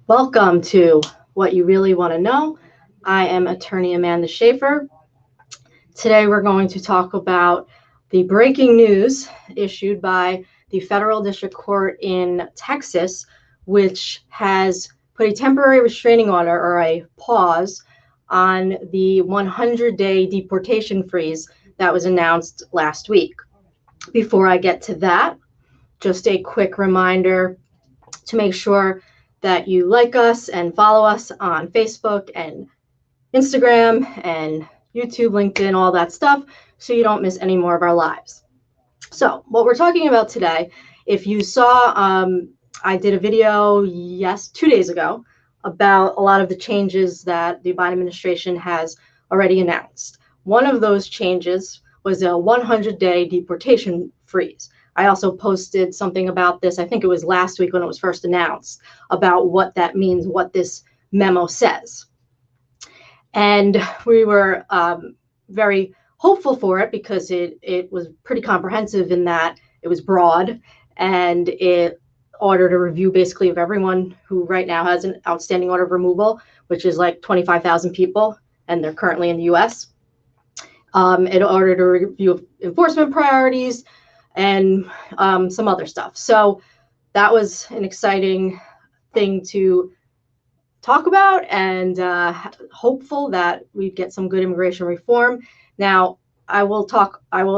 Welcome to What You Really Want to Know. I am attorney Amanda Shaffer. Today we're going to talk about the breaking news issued by the Federal District Court in Texas, which has put a temporary restraining order or a pause on the 100-day deportation freeze that was announced last week. Before I get to that, just a quick reminder to make sure that you like us and follow us on Facebook and Instagram and YouTube, LinkedIn, all that stuff, so you don't miss any more of our lives. So what we're talking about today, if you saw, I did a video, 2 days ago, about a lot of the changes that the Biden administration has already announced. One of those changes was a 100-day deportation freeze. I also posted something about this, I think it was last week when it was first announced, about what that means, what this memo says. And we were very hopeful for it because it was pretty comprehensive in that it was broad and it ordered a review basically of everyone who right now has an outstanding order of removal, which is like 25,000 people, and they're currently in the US. It ordered a review of enforcement priorities and some other stuff. So that was an exciting thing to talk about, and hopeful that we get some good immigration reform. Now, I will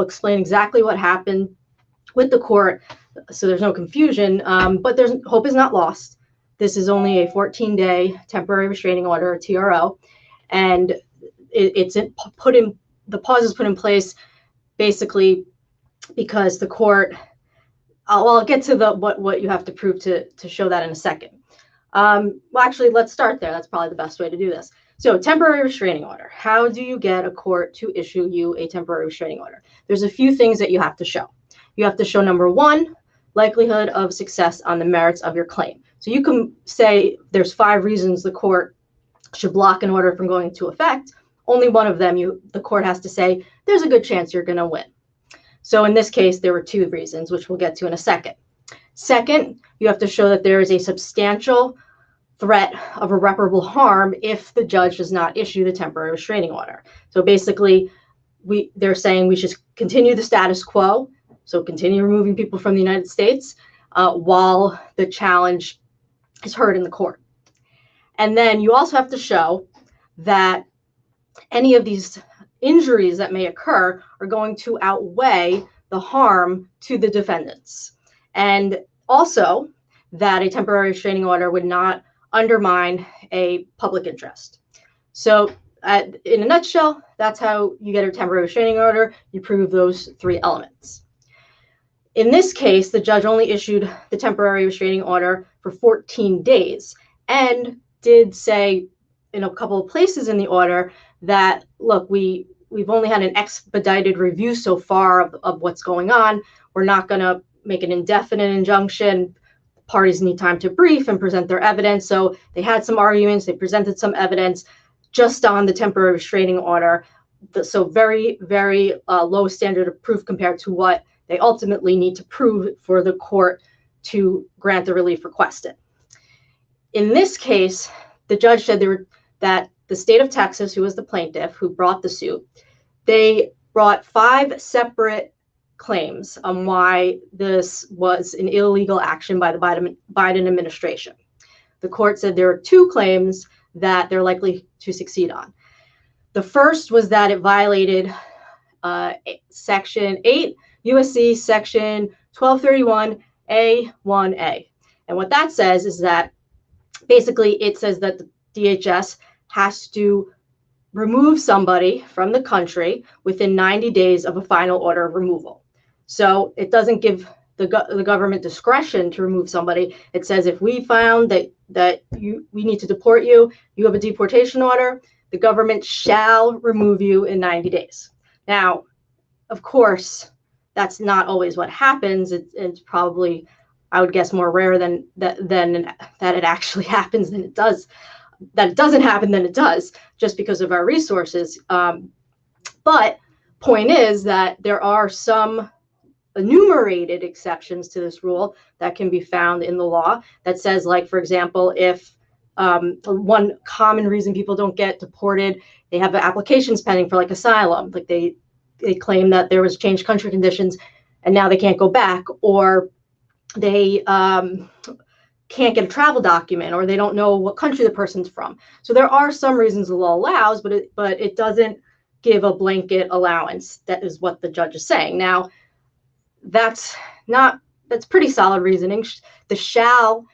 explain exactly what happened with the court, so there's no confusion, but hope is not lost. This is only a 14-day temporary restraining order, a TRO, and the pause is put in place basically because the court, I'll get to what you have to prove to show that in a second. Well, actually, let's start there. That's probably the best way to do this. So, temporary restraining order. How do you get a court to issue you a temporary restraining order? There's a few things that you have to show. You have to show, number one, likelihood of success on the merits of your claim. So you can say there's 5 reasons the court should block an order from going into effect. Only one of them, the court has to say, there's a good chance you're going to win. So in this case, there were 2 reasons, which we'll get to in a second. Second, you have to show that there is a substantial threat of irreparable harm if the judge does not issue the temporary restraining order. So basically, they're saying we should continue the status quo, so continue removing people from the United States while the challenge is heard in the court. And then you also have to show that any of these injuries that may occur are going to outweigh the harm to the defendants. And also that a temporary restraining order would not undermine a public interest. So in a nutshell, that's how you get a temporary restraining order. You prove those 3 elements. In this case, the judge only issued the temporary restraining order for 14 days and did say in a couple of places in the order that, look, we've only had an expedited review so far of what's going on. We're not going to make an indefinite injunction. Parties need time to brief and present their evidence. So they had some arguments, they presented some evidence just on the temporary restraining order. So very, very low standard of proof compared to what they ultimately need to prove for the court to grant the relief requested. In this case, the judge said that the state of Texas, who was the plaintiff who brought the suit, they brought 5 separate claims on why this was an illegal action by the Biden administration. The court said there are 2 claims that they're likely to succeed on. The first was that it violated Section 8 USC Section 1231A1A. And what that says is that basically it says that the DHS has to remove somebody from the country within 90 days of a final order of removal. So it doesn't give the government discretion to remove somebody. It says if we found that we need to deport you, you have a deportation order, the government shall remove you in 90 days. Now, of course, that's not always what happens. It's probably, I would guess, more rare than that it actually happens than it does. That it doesn't happen than it does, just because of our resources. But point is that there are some enumerated exceptions to this rule that can be found in the law that says, like, for example, if One common reason people don't get deported, they have applications pending for like asylum, like they claim that there was changed country conditions and now they can't go back, or they can't get a travel document, or they don't know what country the person's from. So there are some reasons the law allows, but it doesn't give a blanket allowance. That is what the judge is saying. Now, that's pretty solid reasoning. The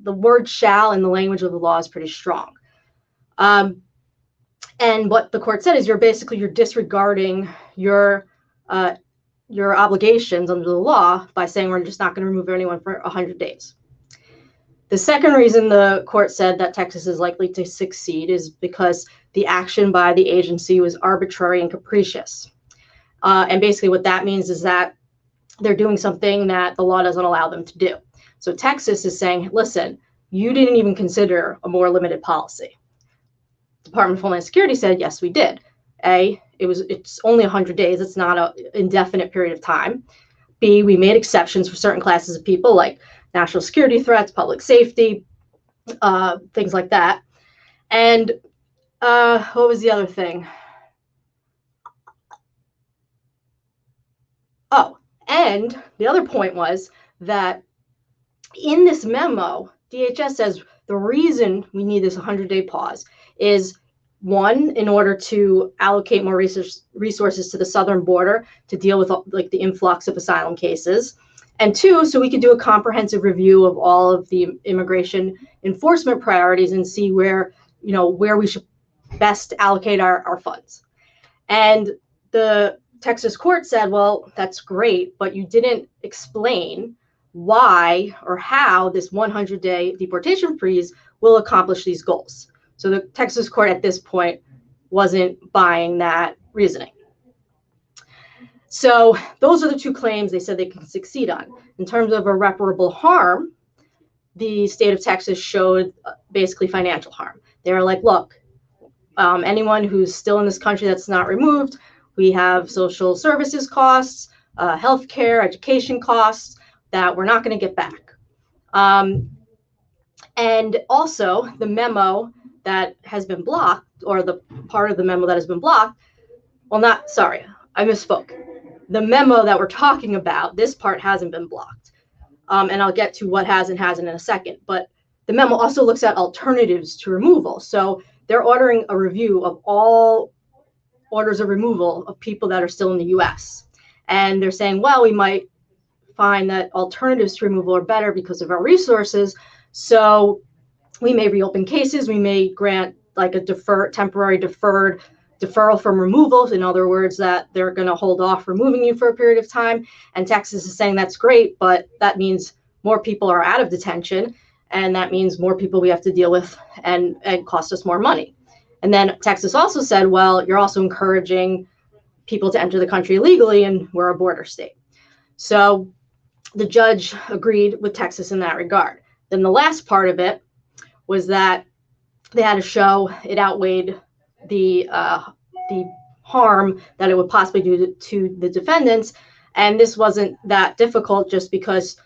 word shall in the language of the law is pretty strong. And what the court said is you're disregarding your obligations under the law by saying we're just not going to remove anyone for 100 days. The second reason the court said that Texas is likely to succeed is because the action by the agency was arbitrary and capricious. And basically what that means is that they're doing something that the law doesn't allow them to do. So Texas is saying, listen, you didn't even consider a more limited policy. Department of Homeland Security said, yes, we did. It's only 100 days. It's not an indefinite period of time. B, we made exceptions for certain classes of people like national security threats, public safety, things like that. And what was the other thing? Oh, and the other point was that in this memo, DHS says the reason we need this 100-day pause is, one, in order to allocate more resources to the southern border to deal with like the influx of asylum cases, and two, so we can do a comprehensive review of all of the immigration enforcement priorities and see where we should best allocate our funds. And the Texas court said, well, that's great, but you didn't explain why or how this 100-day deportation freeze will accomplish these goals. So the Texas court at this point wasn't buying that reasoning. So those are the two claims they said they can succeed on. In terms of irreparable harm, the state of Texas showed basically financial harm. They were like, look, anyone who's still in this country that's not removed, we have social services costs, healthcare, education costs that we're not going to get back. And also the memo that has been blocked, or the part of the memo that has been blocked, I misspoke. The memo that we're talking about, this part hasn't been blocked. And I'll get to what has and hasn't in a second. But the memo also looks at alternatives to removal. So they're ordering a review of all orders of removal of people that are still in the U.S. And they're saying, well, we might find that alternatives to removal are better because of our resources. So we may reopen cases. We may grant like a temporary deferral from removal. In other words, that they're going to hold off removing you for a period of time. And Texas is saying that's great, but that means more people are out of detention. And that means more people we have to deal with and cost us more money. And then Texas also said, well, you're also encouraging people to enter the country illegally, and we're a border state. So the judge agreed with Texas in that regard. Then the last part of it was that they had to show it outweighed the harm that it would possibly do to the defendants. And this wasn't that difficult, just because,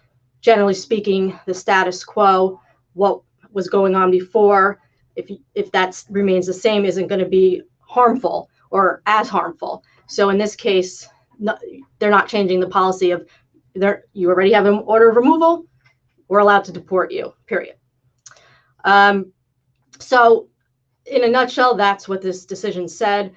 generally speaking, the status quo, what was going on before, if that remains the same, isn't going to be harmful or as harmful. So in this case, they're not changing the policy of you already have an order of removal, we're allowed to deport you, period. So in a nutshell, that's what this decision said.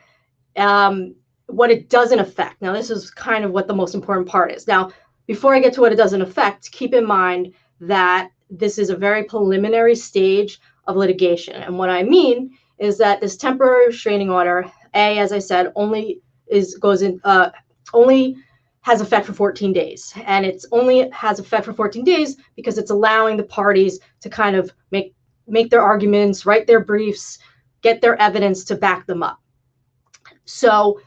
What it doesn't affect. Now, this is kind of what the most important part is. Now, before I get to what it doesn't affect, keep in mind that this is a very preliminary stage of litigation. And what I mean is that this temporary restraining order, as I said, only has effect for 14 days. And it's only has effect for 14 days because it's allowing the parties to kind of make their arguments, write their briefs, get their evidence to back them up. So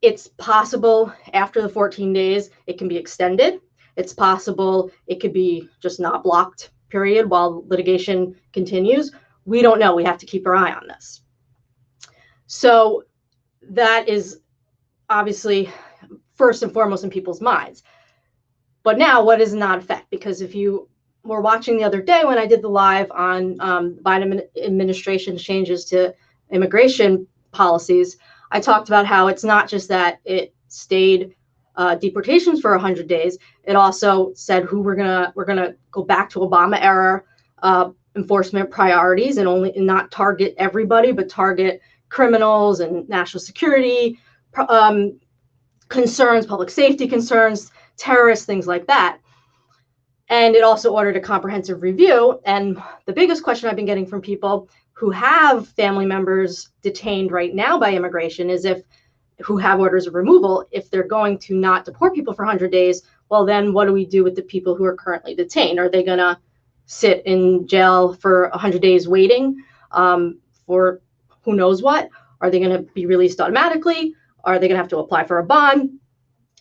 it's possible after the 14 days, it can be extended. It's possible it could be just not blocked, period, while litigation continues. We don't know. We have to keep our eye on this. So that is obviously first and foremost in people's minds. But now, what does not affect? Because if you were watching the other day when I did the live on Biden administration changes to immigration policies, I talked about how it's not just that it stayed deportations for 100 days. It also said who we're gonna go back to Obama era enforcement priorities and only not target everybody, but target criminals and national security concerns, public safety concerns, terrorists, things like that. And it also ordered a comprehensive review. And the biggest question I've been getting from people who have family members detained right now by immigration is who have orders of removal, if they're going to not deport people for 100 days, well, then what do we do with the people who are currently detained? Are they going to sit in jail for 100 days waiting for who knows what? Are they going to be released automatically? Are they going to have to apply for a bond?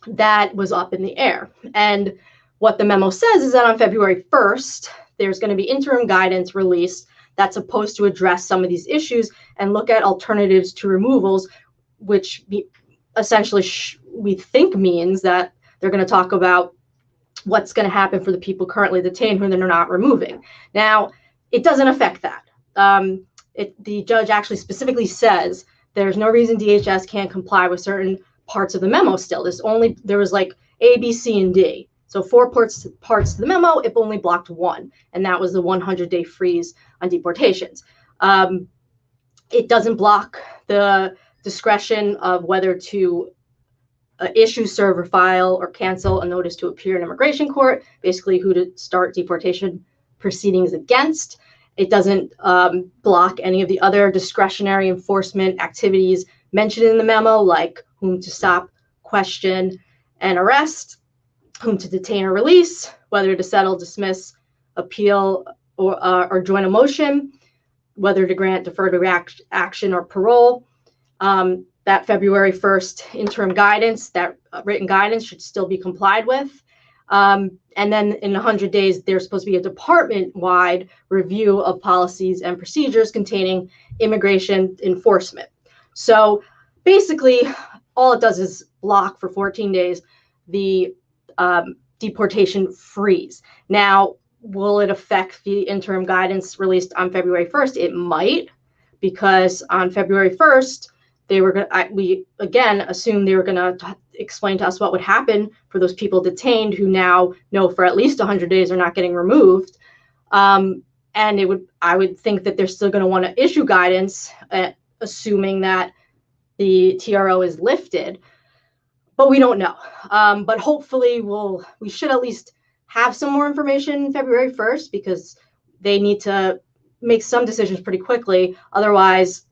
That was up in the air. And what the memo says is that on February 1st, there's going to be interim guidance released that's supposed to address some of these issues and look at alternatives to removals, which essentially we think means that they're going to talk about what's going to happen for the people currently detained who they're not removing. Now, it doesn't affect that. The judge actually specifically says there's no reason DHS can't comply with certain parts of the memo still. There was like A, B, C, and D. So 4 parts to the memo, it only blocked 1, and that was the 100-day freeze on deportations. It doesn't block the discretion of whether to issue, serve, or file or cancel a notice to appear in immigration court, basically who to start deportation proceedings against. It doesn't block any of the other discretionary enforcement activities mentioned in the memo, like whom to stop, question, and arrest, whom to detain or release, whether to settle, dismiss, appeal, or join a motion, whether to grant deferred action or parole. That February 1st interim guidance, that written guidance should still be complied with. And then in 100 days, there's supposed to be a department-wide review of policies and procedures containing immigration enforcement. So basically, all it does is block for 14 days the deportation freeze. Now, will it affect the interim guidance released on February 1st? It might, because on February 1st, we again assumed they were going to explain to us what would happen for those people detained who now know for at least 100 days are not getting removed. And I would think that they're still going to want to issue guidance, assuming that the TRO is lifted, but we don't know. But hopefully we should at least have some more information February 1st, because they need to make some decisions pretty quickly. Otherwise,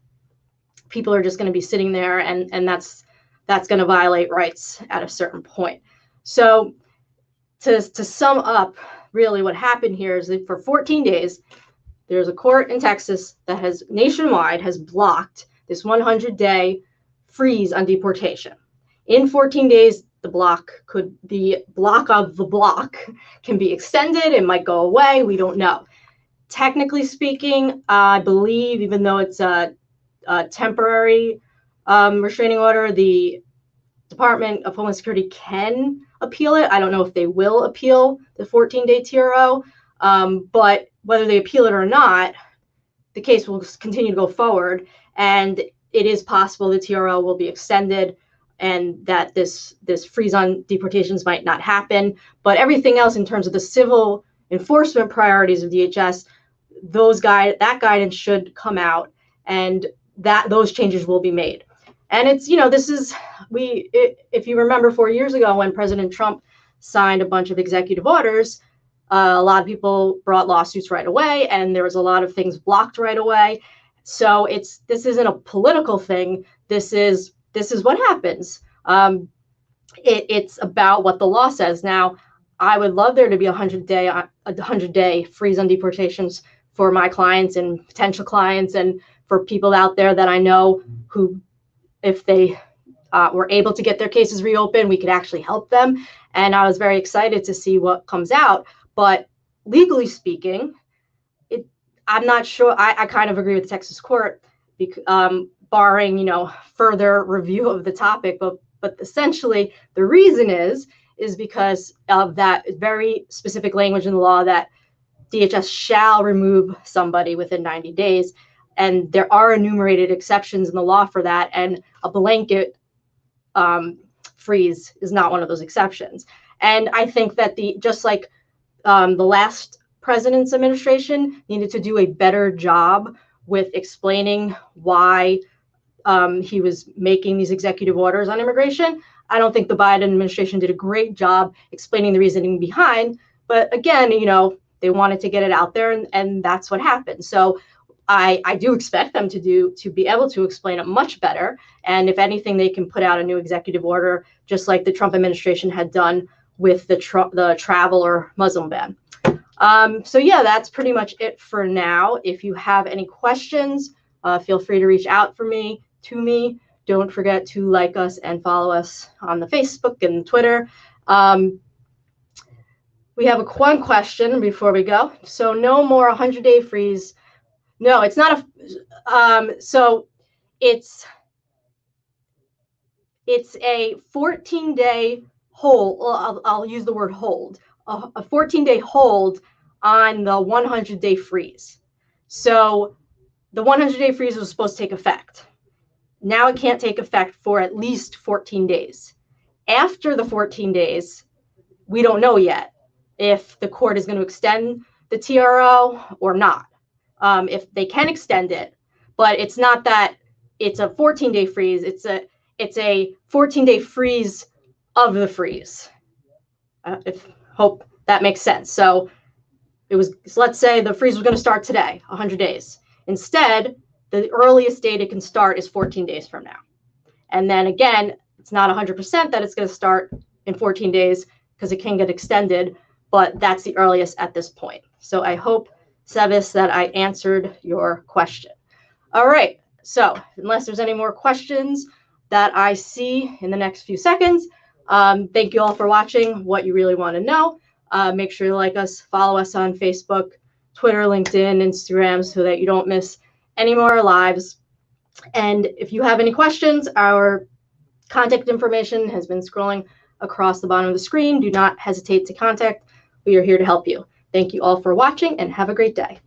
people are just going to be sitting there, and that's going to violate rights at a certain point. So to sum up, really what happened here is that for 14 days, there's a court in Texas that has nationwide has blocked this 100-day freeze on deportation. In 14 days, the block of the block can be extended. It might go away. We don't know. Technically speaking, I believe, even though it's a temporary restraining order, the Department of Homeland Security can appeal it. I don't know if they will appeal the 14-day TRO, but whether they appeal it or not, the case will continue to go forward, and it is possible the TRO will be extended and that this freeze on deportations might not happen. But everything else in terms of the civil enforcement priorities of DHS, that guidance should come out, and those changes will be made. And it's, if you remember 4 years ago when President Trump signed a bunch of executive orders, a lot of people brought lawsuits right away, and there was a lot of things blocked right away. So this isn't a political thing. This is what happens. It's about what the law says. Now, I would love there to be a 100-day freeze on deportations for my clients and potential clients, and for people out there that I know who, if they were able to get their cases reopened, we could actually help them. And I was very excited to see what comes out. But legally speaking, I'm not sure. I kind of agree with the Texas court, barring further review of the topic. But essentially, the reason is because of that very specific language in the law that DHS shall remove somebody within 90 days. And there are enumerated exceptions in the law for that. And a blanket freeze is not one of those exceptions. And I think that just like the last president's administration needed to do a better job with explaining why he was making these executive orders on immigration, I don't think the Biden administration did a great job explaining the reasoning behind. But again, they wanted to get it out there, and that's what happened. So I do expect them to be able to explain it much better. And if anything, they can put out a new executive order, just like the Trump administration had done with the travel or Muslim ban. So yeah, that's pretty much it for now. If you have any questions, feel free to reach out to me. Don't forget to like us and follow us on the Facebook and Twitter. We have one question before we go. So no more 100-day freeze. No, it's not so it's a 14-day hold. I'll use the word hold. A 14-day hold on the 100-day freeze. So the 100-day freeze was supposed to take effect. Now it can't take effect for at least 14 days. After the 14 days, we don't know yet if the court is going to extend the TRO or not. If they can extend it, but it's not that it's a 14-day freeze. It's a 14-day freeze of the freeze. Hope that makes sense. So let's say the freeze was going to start today, 100 days. Instead, the earliest date it can start is 14 days from now. And then again, it's not 100% that it's going to start in 14 days because it can get extended, but that's the earliest at this point. So I hope, Sevis, that I answered your question. All right. So unless there's any more questions that I see in the next few seconds, thank you all for watching What You Really Want to Know. Make sure you like us, follow us on Facebook, Twitter, LinkedIn, Instagram, so that you don't miss any more lives. And if you have any questions, our contact information has been scrolling across the bottom of the screen. Do not hesitate to contact. We are here to help you. Thank you all for watching and have a great day.